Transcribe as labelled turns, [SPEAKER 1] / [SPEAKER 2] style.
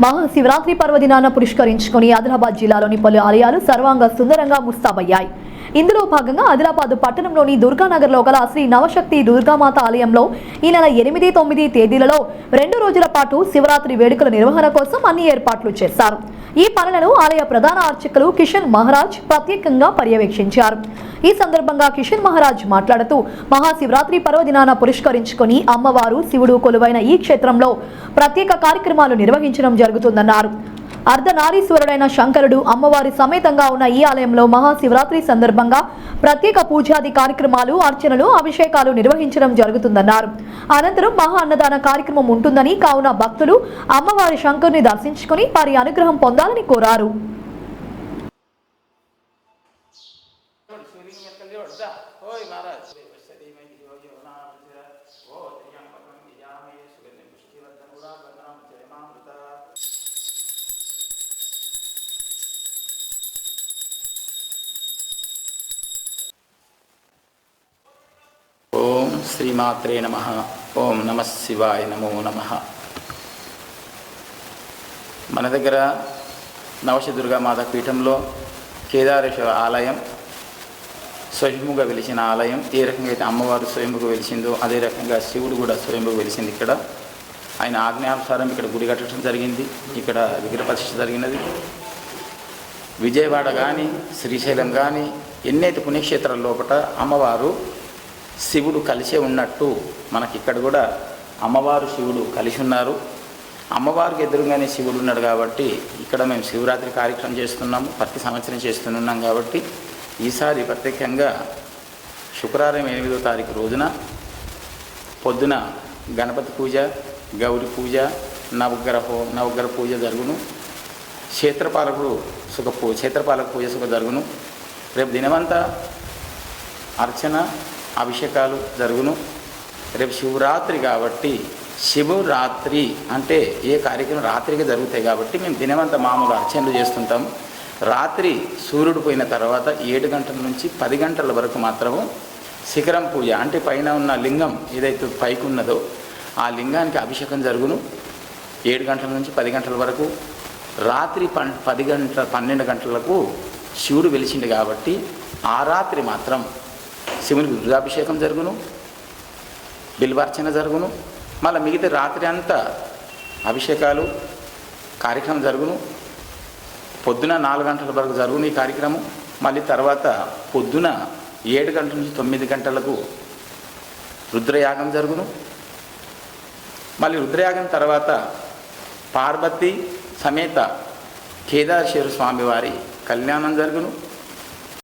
[SPEAKER 1] మహాశివరాత్రి పర్వదినాన పురస్కరించుకొని ఆదిలాబాద్ జిల్లాలోని పలు ఆలయాలు సర్వాంగ సుందరంగా ముస్తాబయ్యాయి. ఇందులో భాగంగా ఆదిలాబాద్ పట్టణంలోని దుర్గానగర్లో గల శ్రీ నవశక్తి దుర్గామాత ఆలయంలో ఈ నెల 8, 9 తేదీలలో 2 రోజుల పాటు శివరాత్రి వేడుకల నిర్వహణ కోసం అన్ని ఏర్పాట్లు చేశారు. ఈ పనులను ఆలయ ప్రధాన అర్చకులు కిషన్ మహారాజ్ ప్రత్యేకంగా పర్యవేక్షించారు. ఈ సందర్భంగా కిషన్ మహారాజ్ మాట్లాడుతూ మహాశివరాత్రి పర్వదినాన పురస్కరించుకొని అమ్మవారు శివుడు కొలువైన ఈ క్షేత్రంలో ప్రత్యేక కార్యక్రమాలు నిర్వహించడం జరుగుతుందన్నారు. అర్ధనారీశ్వరుడైన శంకరుడు అమ్మవారి సమేతంగా ఉన్న ఈ ఆలయంలో మహాశివరాత్రి సందర్భంగా ప్రత్యేక పూజాది కార్యక్రమాలు, అర్చనలు, అభిషేకాలు నిర్వహించడం జరుగుతుందన్నారు. అనంతరం మహా అన్నదాన కార్యక్రమం ఉంటుందని, కావున భక్తులు అమ్మవారి శంకరుని దర్శించుకుని వారి అనుగ్రహం పొందాలని కోరారు.
[SPEAKER 2] ఓం శ్రీమాత్రే నమః. ఓం నమః శివాయ నమో నమః. మన దగ్గర నవశ దుర్గామాత పీఠంలో కేదారేశ్వర ఆలయం స్వయంభుగా వెలిసిన ఆలయం. ఏ రకంగా అయితే అమ్మవారు స్వయంభుగా వెలిసిందో అదే రకంగా శివుడు కూడా స్వయంభుగా వెలిసింది. ఇక్కడ ఆయన ఆజ్ఞానుసారం ఇక్కడ గుడి కట్టడం జరిగింది. ఇక్కడ విగ్రహ ప్రతిష్ఠ జరిగినది. విజయవాడ కానీ శ్రీశైలం కానీ ఎన్నైతే పుణ్యక్షేత్రాల లోపల అమ్మవారు శివుడు కలిసే ఉన్నట్టు మనకి ఇక్కడ కూడా అమ్మవారు శివుడు కలిసి ఉన్నారు. అమ్మవారికి ఎదురుగానే శివుడు ఉన్నాడు కాబట్టి ఇక్కడ మేము శివరాత్రి కార్యక్రమం చేస్తున్నాము. ప్రతి సంవత్సరం చేస్తున్నాం కాబట్టి ఈసారి ప్రత్యేకంగా శుక్రవారం 8వ తారీఖు రోజున పొద్దున గణపతి పూజ, గౌరి పూజ, నవగ్రహ పూజ జరుగును. క్షేత్రపాలక పూజ సుఖ జరుగును. రేపు దినమంతా అర్చన, అభిషేకాలు జరుగును. రేపు శివరాత్రి కాబట్టి శివరాత్రి అంటే ఏ కార్యక్రమం రాత్రికి జరుగుతాయి కాబట్టి మేము దినమంతా మామూలు అర్చనలు చేస్తుంటాము. రాత్రి సూర్యుడు పోయిన తర్వాత 7 గంటల నుంచి 10 గంటల వరకు మాత్రము శిఖరం పూజ అంటే పైన ఉన్న లింగం ఏదైతే పైకి ఉన్నదో ఆ లింగానికి అభిషేకం జరుగును. 7 గంటల నుంచి 10 గంటల వరకు. రాత్రి 12 గంటలకు శివుడు వెలిచిండు కాబట్టి ఆ రాత్రి మాత్రం శివునికి రుద్రాభిషేకం జరుగును, బిల్వార్చన జరుగును. మళ్ళీ మిగతా రాత్రి అంతా అభిషేకాలు కార్యక్రమం జరుగును. పొద్దున 4 గంటల వరకు జరుగును ఈ కార్యక్రమం. మళ్ళీ తర్వాత పొద్దున 7 గంటల నుంచి 9 గంటలకు రుద్రయాగం జరుగును. మళ్ళీ రుద్రయాగం తర్వాత పార్వతి సమేత కేదారేశ్వర స్వామి వారి కళ్యాణం జరుగును.